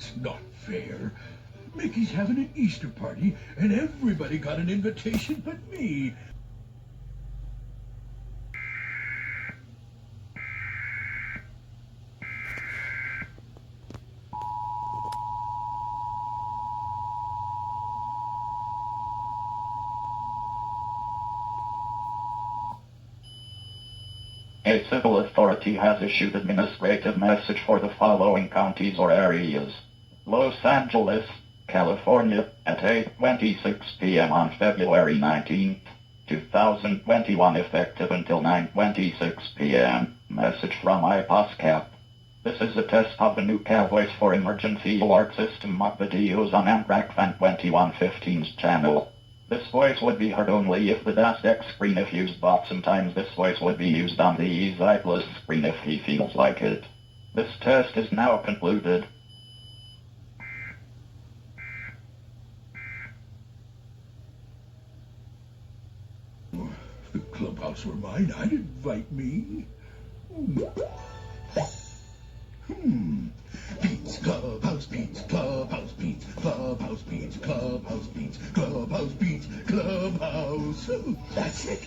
That's not fair. Mickey's having an Easter party, and everybody got an invitation but me. A civil authority has issued administrative message for the following counties or areas. Los Angeles, California, at 8:26 p.m. on February 19, 2021, effective until 9:26 p.m. Message from iPosCap. This is a test of the new CAL voice for emergency alert system mod videos on Amtrak Fan 2115's channel. This voice would be heard only if the DASDEC screen if used, but sometimes this voice would be used on the EZI Plus screen if he feels like it. This test is now concluded. The clubhouse were mine. I'd invite me. Beats, clubhouse beats, clubhouse beats, clubhouse beats, clubhouse beats, clubhouse beats, clubhouse. That's it.